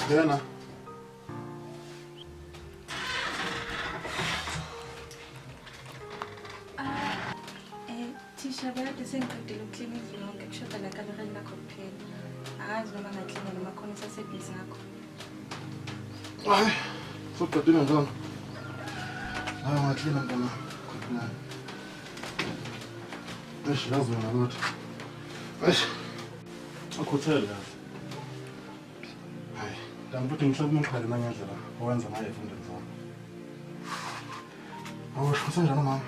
Diana. Tisha kade sengiqedile uklina indlu yonke kushoda la kamera lakho kuphela. Akazi noma ngaklina noma khona isasebhizi ngakho. Hayi, soqedile njalo. Hayi ngaklina mntana. Kuphela. Yazi wena lutho. Akhothele kahle. Hayi, futhi ngihlala umqhele nangendlela owenza ngayo efundweni zami. Awusho senjani mama?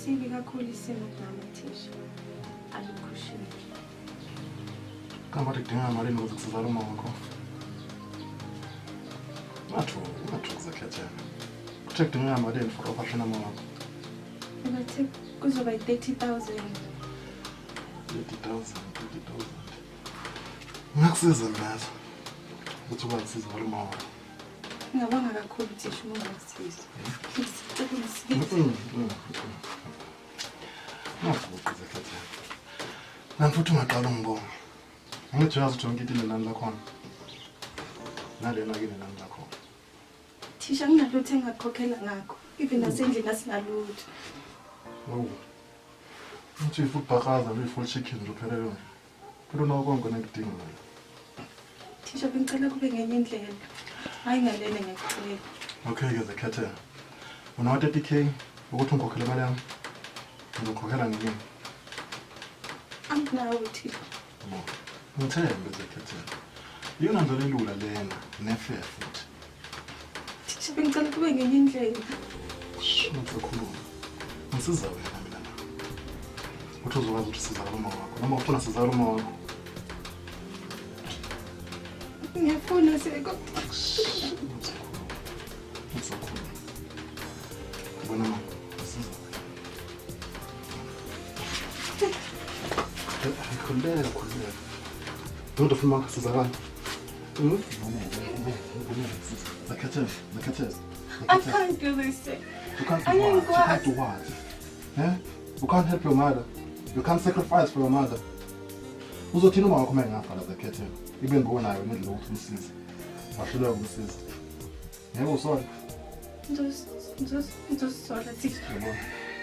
Sibi kakhulu isimo dama Tisha. Alukhushile. Kamba kudinga imali ukuze kusizale uma wakho. Mathu kuzakhetha. Kuthe kudinga imali for operation ama wakho. Ngathi kuzoba 30,000. 30,000. Ngakusiza ngazo. Ukuthi ukwazi ukusizala uma wakho. Ngabanga kakhulu Tisha uma ungasiza. Nafuthi zakhetha. Nanfuthi ungaqala ngibonga. Ngithi uyazi ukuthi yonke into inenani lakhona. Nalena ke inenani lakhona. Tisha nginalutho engakhokhela ngakho. Even nasendlini asinalutho. Oh. Uthi futhi bhakaza full chicken nje uphelele. Phela konke nekudinga. Tisha bengicela kube ngenye indlela. Hayi ngalena ngiyacela. Okay ke zakhetha. Una 30k ukuthi ungikhokhele imali yami. Ngikhokhela ngini? Anginawo Tisha. Ngithembe zakhetha. Yona nje lelula lena nefair futhi. Tisha bengicela kube ngenye indlela. Ngikukhuluma. Ngisiza wena mina la. Uthi uzokwazi ukuthi sizala uma wakho. Noma ufuna sizala uma wakho. Ngiyafuna seko. Ngizokhuluma. Bona mama, ngisiza wena. Khuleka. Don't ufuna sizala. Zakhetha. I can't do this. You can't do what? Eh? You can't help your mother. You can't sacrifice for your mother. Uzothina uma wakho mengafa la zakhethe. Ibe ngibonayo ngendlela ukuthi umsize. Wahluleka ukumsiza. Yebo sorry. Sorry Tisha.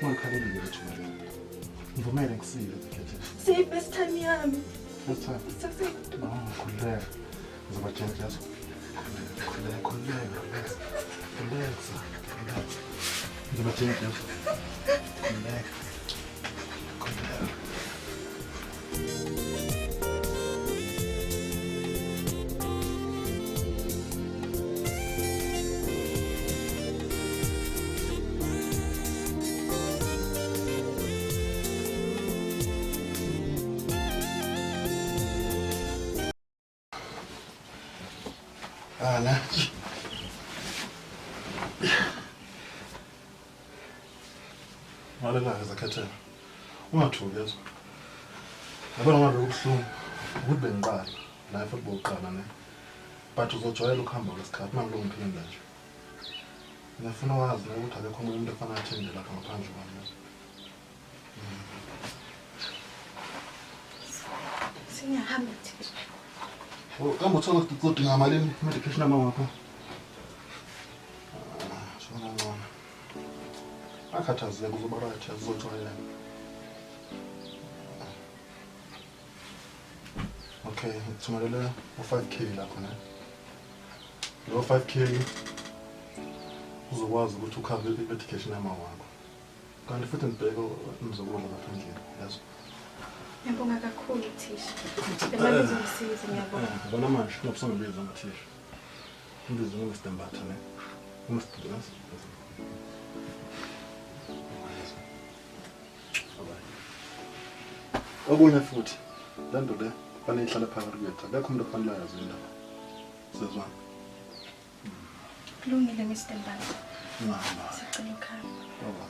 Ngikhalelile ukuthi manje. Ngivumele ngisize zakhethe. See best time yami. First time. Khuleka. Ngizoba gentle yazo. Khuleka. Ngizoba gentle yazo. Khuleka. Ala. Malela zakhethe. Ungathuki yazo. Yabona ngabe ubuhlungu. Ukuthi bengiqala la futhi bokuqala ne. But uzojwayela ukuhamba kwesikhathi mangilungiphinda nje. Ngiyafuna wazi ukuthi akekho umuntu efana athinde lapha ngaphandle kwami. Singahamba Tisha. Kambe uthola ukudinga malini medication ama wakho? Shona ngona. Akhathazeke uzoba right azojwayela. Okay, ngithumelele u5k lapha ne. Lo 5k uzokwazi ukuthi ukhave i-medication ama wakho. Kanti futhi ngibheka umzokudla lapha endlini, yazi. Ngiyabonga kakhulu Tisha. Imali izomsiza ngiyabonga. Bona manje ngobusongibiza ngaThisha. Ngibiza ngoMr Mbatha ne. Umsipho. Okunye futhi lento le fanele ihlale phakathi kwethu. Akekho umuntu ofanele ayazi indaba. Sezwana. Kulungile Mr Mbatha. Ngihamba. Sicela ukuhamba. Baba.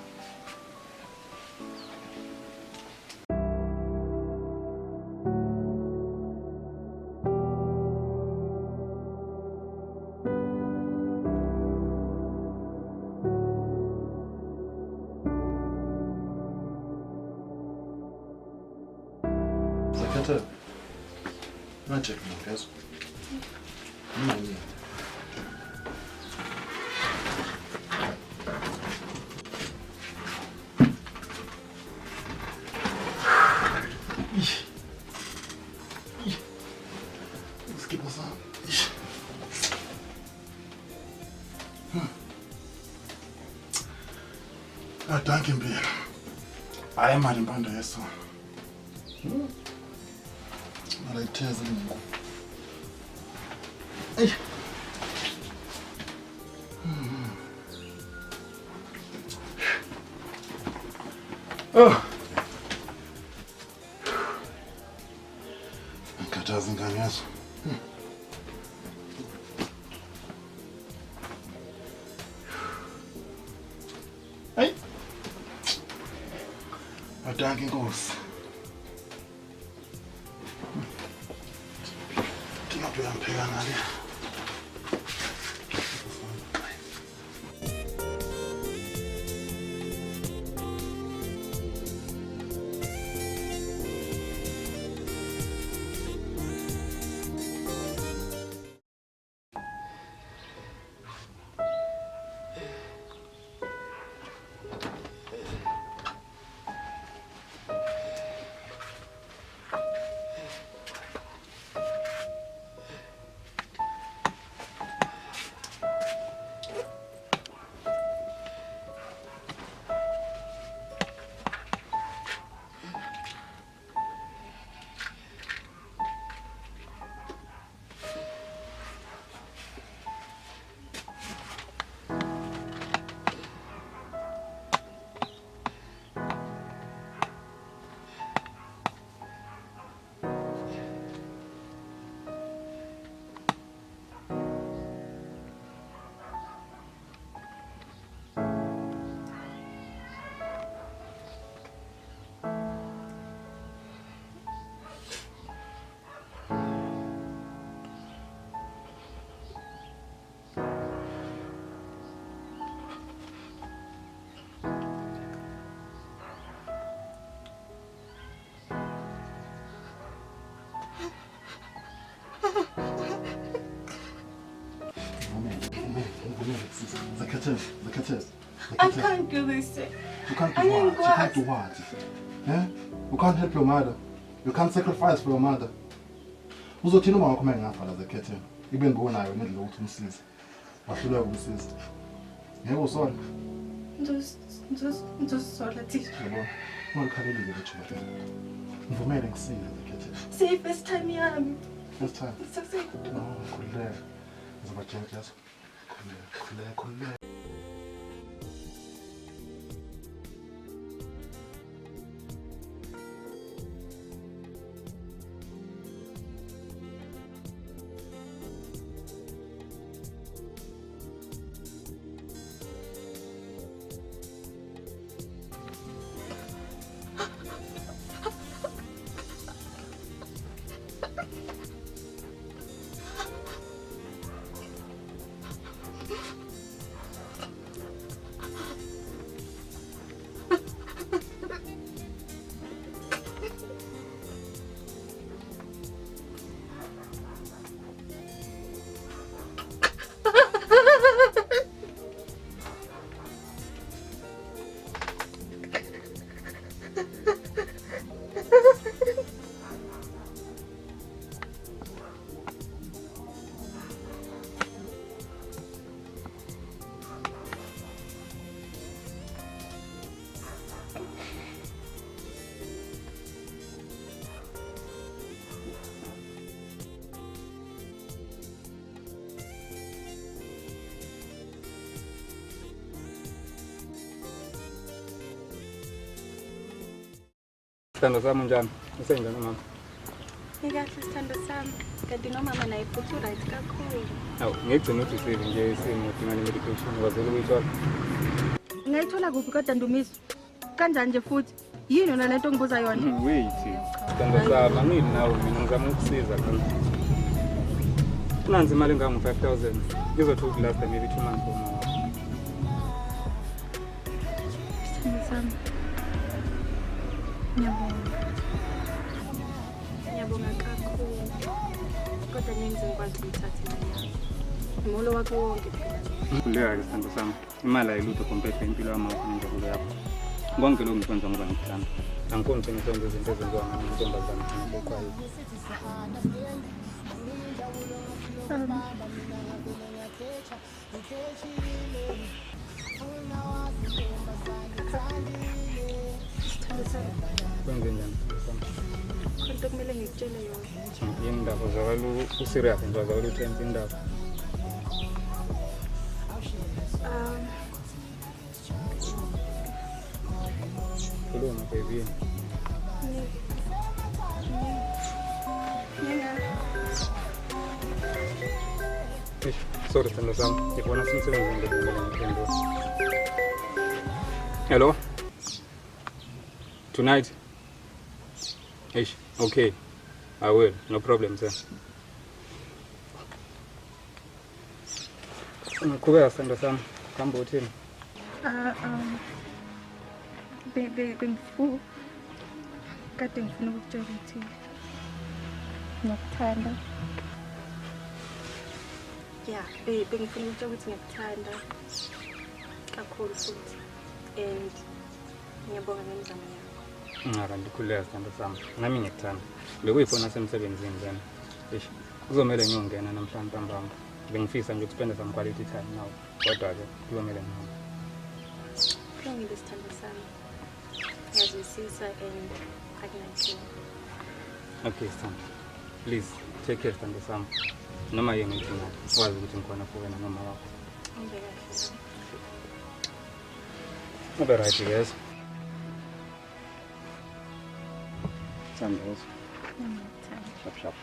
Zakhethe. Ungacheck ngiyezwa. Imali. Skip us on. Danke Mpilo. Hayi mali impanda yeso. Mala itheze ngoku. Ey. Oh. Ngikhathaza ingane yazo. Hey. Danke Nkosi. Tingabe uyampheka ngale. Zakhathezi. I can't do this. You can't do what? You can't do what? Eh? You can't help your mother. You can't sacrifice for your mother. Uzothina uma wakho mengafa la Zakhathezi. Ibe ngibonayo nendlela ukuthi umsize. Wahluleka ukumsiza. Yebo usona. Sola thisha. Yebo. Ungakhaleli nje bathu. Ngivumele ngisize Zakhathezi. Say first time yami. First time. Success. No, khuleka. Ngizobatshela yazo. Khuleka. Sithando sami njani? Usenjani mama? Ngikahle sithando sami. Kanti nomama naye futhi right kakhulu. Awu, ngigcina ukuthi sive nje isimo udinga medication wazele uyithola. Ngayithola kuphi kodwa Ndumiso? Kanjani nje futhi? Yini yona lento ngibuza yona? Wait. Sithando sami angili nawe mina ngizama ukusiza khona. Nansi imali engango 5,000. Ngizothola last maybe 2 months or more. Sithando sami. Ngiyabonga kakhulu. kodwa ngeke ngikwazi ukuthatha imali yakho. Umholo wakho wonke phela. Kuleka-ke sithando sami, imali ayilutho compared nempilo yami awufuna injabulo yakho. Konke lokhu ngikwenza ngoba ngikuthanda. Angifuni ugcine senze izinto ezenziwa ngamantombazane thina beqwayo. Kwenze njani sithando sami? Kodwa kumele ngikutshele yona. Yini indaba uzakala userious nje uzakala utense indaba. Khuluma baby. Sorry sithando sami, ngibona simsebenzini ngekumele ngiphendule. Hello? Tonight? Ish, okay. I will, no problem, sir. Qhubeka sithando sami, kuhamba uthini? Bengifu kade ngifuna ukutshela ukuthi ngiyakuthanda. Ya, bengifuna ukutshela ukuthi ngiyakuthanda kakhulu futhi and ngiyabonga ngemizamo yakho. Kanti khuleka sithando sami, nami ngikuthanda. Bekuyifona semsebenzini then. Ish, kuzomele ngiyongena namhlanje ntambama. Bengifisa nje ukuspenda some quality time now. Kodwa-ke kuzomele ngihambe. Kulungile sithando sami. Ngiyazwisisa and akunankinga. Okay, sithando. Please, take care sithando sami. Noma yini ngithina, wazi ukuthi ngikhona for wena noma wakho. Ube kahle. Ube right, guys. Sandals. Shop, shop.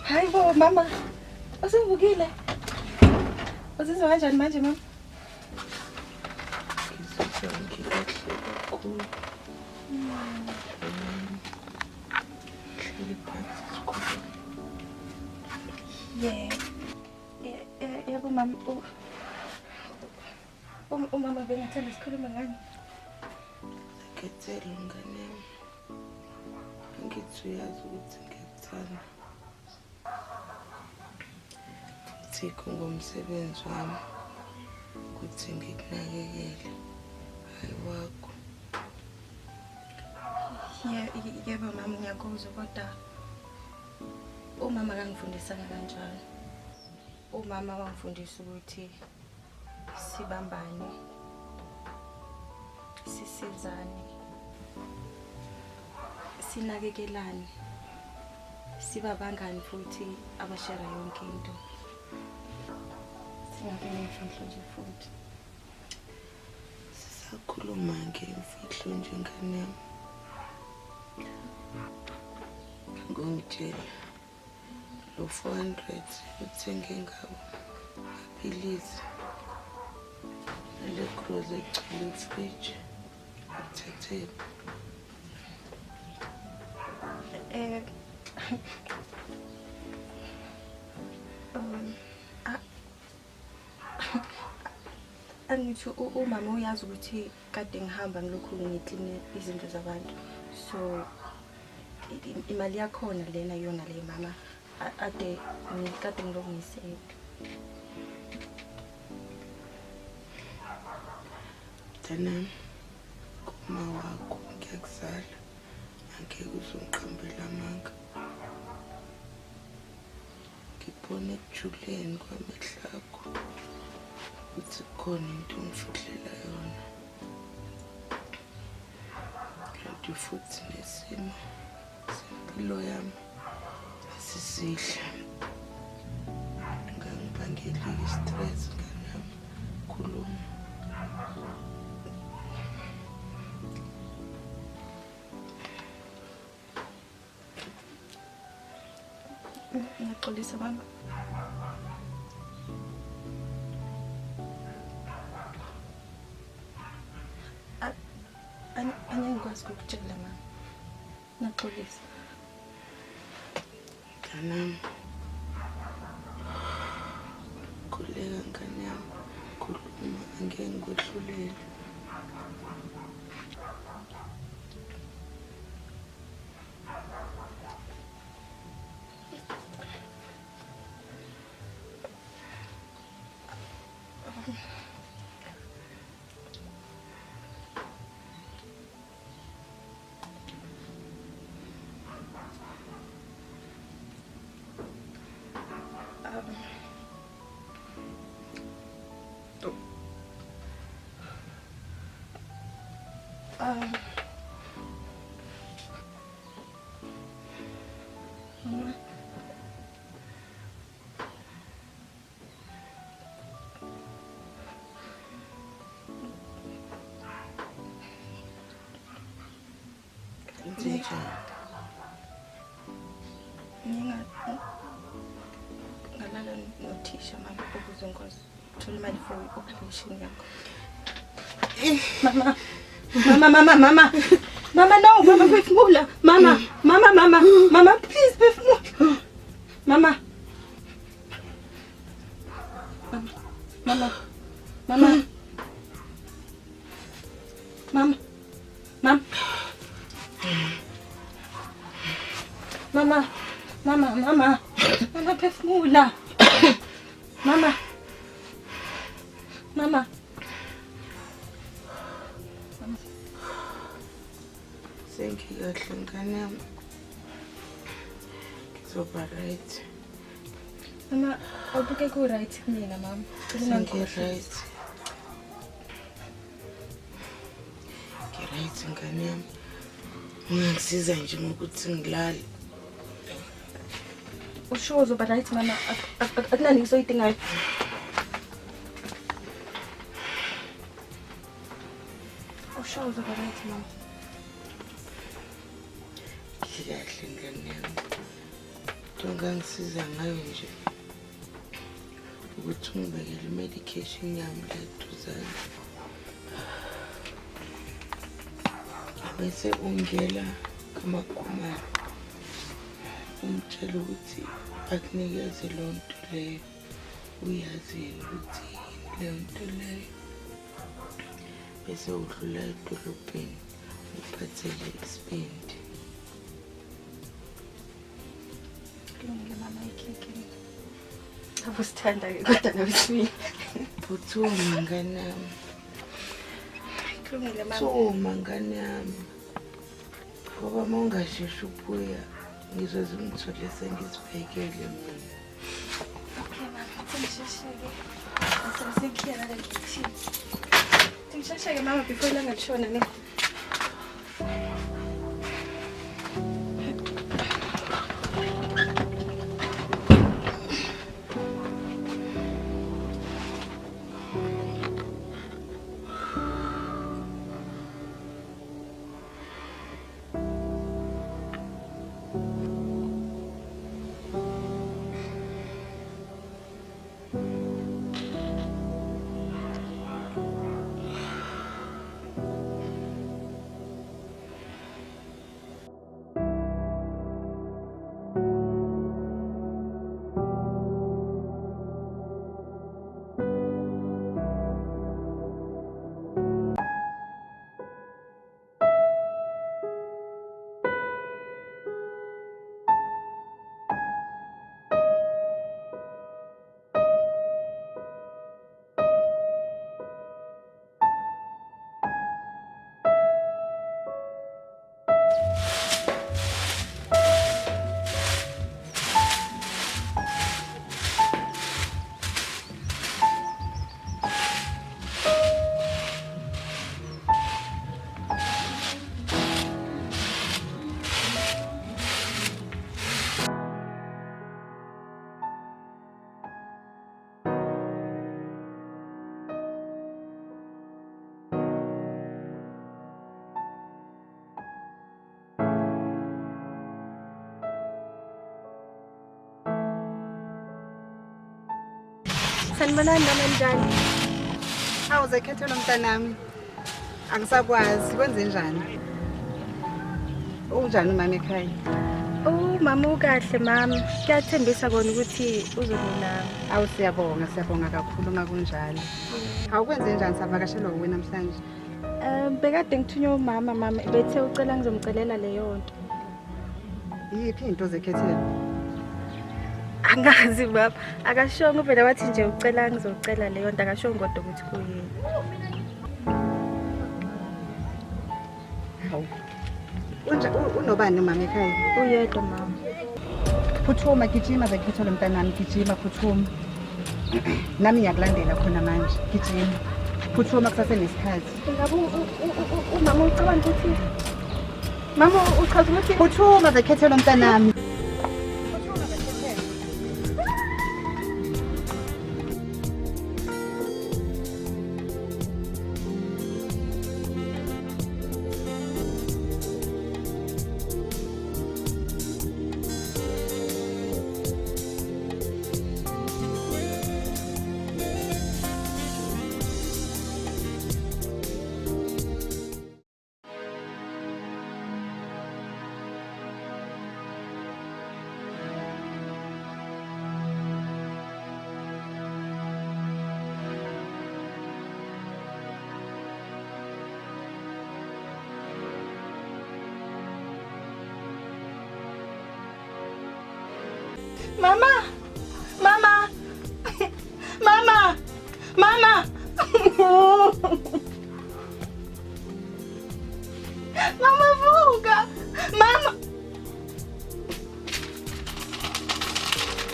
Hayi bo mama. Usivukile. Uzizwa kanjani manje mama? Ngizizwa ngikahle kakhulu. Hleli phansi sikhuluma. Yebo mama. Umama bengathanda sikhulume ngani? Ngikethela umngane wami. Ngithi uyazi ukuthi ngiyakuthanda. Futhi kungumsebenzi wami ukuthi ngikunakekele. Hayi wakho. Yebo mama ngiyakuzwa kodwa umama akangifundisanga kanjalo. Umama wangifundisa ukuthi sibambane, sisizane, sinakekelane, sibabangani futhi abashara yonke into. Singabe nemfihlo nje futhi. Sisakhuluma ngemfihlo njengane yami. Ngongitshela lo 400 uthenge ngawo amaphilisi nale groza egcwele ifriji uthathele. Angithi umama uyazi ukuthi kade ngihamba ngilokhu ngikline izinto zabantu, so imali yakhona lena yona le mama ade ngilokhu ngiseka. Mntanami, kuma wakho ngiyakuzala, angeke uzongiqambela amanga. Ngibone ekujuleni kwamehlo akho ukuthi khona into ongifihlela yona, kanti futhi nesimo sempilo yami asisihle. Ngangibangeli i-stress nganami, khuluma. Ngiyaxolisa mama. Angikwazi ukukutshela mama. Ngiyaxolisa. Mntanami, khuleka ngane yami, khuluma, angeke ngikwehlulele. Mama. Ngalala nothisha mama ukuze ngikwazi ukuthola imali for i-operation yakho. Mama. Mama, no, mama, phefumula. Mama, please, phefumula. Mama. Mama, phefumula. Mama. Sengikahle ngane yami, ngizoba right. Mama, awubuke ku-right kumina mama. Sengi-right. Ngi-right ngane yami. Ungangisiza nje ngokuthi ngilale. Usho uzoba right mama, akunani ngizoyidingayo. Usho uzoba right mama. Kahle ngane yami. Into ongangisiza ngayo nje ukuthi ungibekele i-medication yami le eduzane. Bese ungela amakhumalo. Umtshela ukuthi akunikeze leyo nto leyo, uyazile ukuthi yini leyo nto leyo. Bese udlula edolobheni uphathele ispendi. Kulungile mama, ikhekhe. Abusithanda-ke kodwa nabesimi. Phuthuma ngane yami. Kulungile mama. Phuthuma ngane yami. Ngoba uma ungasheshi ubuya ngizoze ngithole sengizibhekele mina. Okay mama, ngishesheke. Asengikhiyana la ngithi. Ngishesheke mama before ilanga lishona ne. Sanibonani noma njani? Awuzekhethela mntanami. Angisakwazi kwenze njani? Unjani mama ekhaya? Mama ukahle mama. Kuyathembisa kona ukuthi uzobonana. Awu siyabonga kakhulu ngakunjalo. Awukwenze njani savakashelwa uwe namhlanje? Bekade ngithunywe umama bethe ucela ngizomcelela leyo nto. Yiphi into zekhethela? Angazi baba, akashongo phela wathi nje ucela ngizocela leyo nto akashongo kodwa ukuthi kuyini. Hawu. Unobani mama ekhaya? Uyedwa mama. Phuthuma gijima zekhethela mntanami gijima phuthuma. Nami ngiyakulandela khona manje gijima. Phuthuma kusasenesikhathi. Ngabe umama ucabanga ukuthi Mama uchaza ukuthi phuthuma zekhethela mntanami. Mama! Mama! Mama! Mama! Mama vuka! Mama!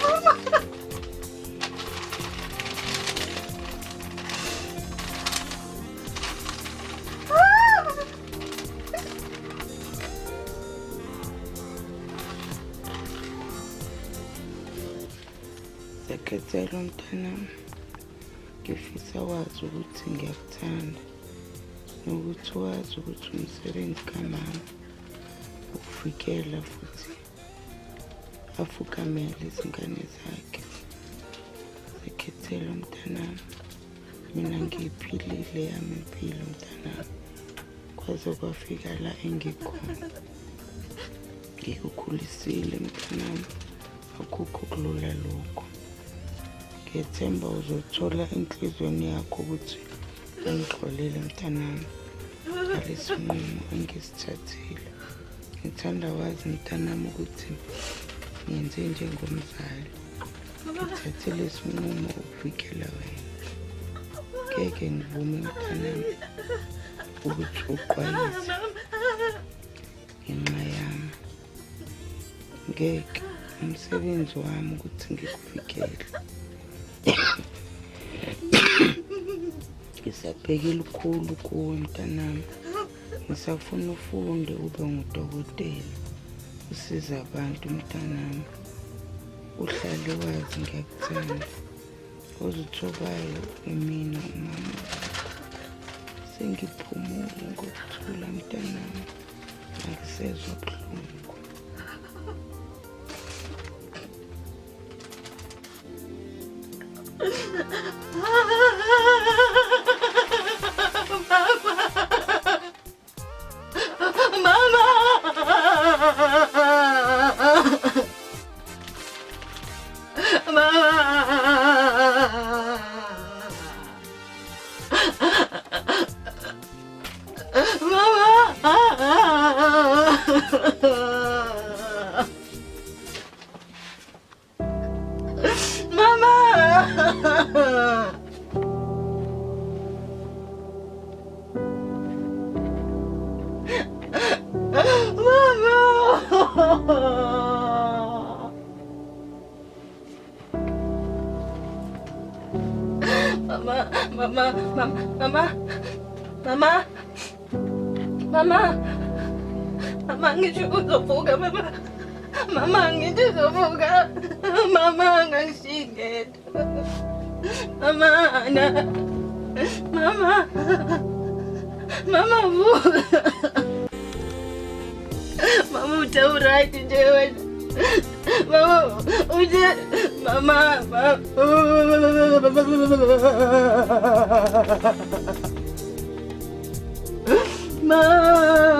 Mama! Zekhethela mntanami. Ngifisa wazi ukuthi ngiyakuthanda nokuthi wazi ukuthi umsebenzi kamama ukuvikela futhi afukamele izingane zakhe. Zekhethela mntanami. Mina ngiyiphilile yami impilo mntanami. Kwaze kwafika la engikhona. Ngikukhulisile mntanami. Akukho kulula lokho. Ngiyethemba uzothola enhlizweni yakho ukuthi ngixolile mntanami. Ngalesinqumo engisithathile. Ngithanda wazi mntanami ukuthi ngenze njengomzali. Ngithathile isinqumo ukuvikela wena. Ngeke ngivume mntanami ukuthi uqwayise ngenxa yami. Ngeke umsebenzi wami ukuthi ngikuvikele. Ngisabhekile ukukhulu kuwe mntanami. Ngisafuna ufunde ube ngudokotela. Usiza abantu mntanami. Uhlale wazi ngiyakuthanda. Ozithobayo emina umama. Sengiphumule ngokuthula mntanami. Angisezwa buhlungu. Mama ngisho uzovuka mama. Mama ngisho uzovuka. Mama ngangishingedwa. Mama na. Mama vuka. Mama uta right nje wena. Mama, uje. Mama. Mama.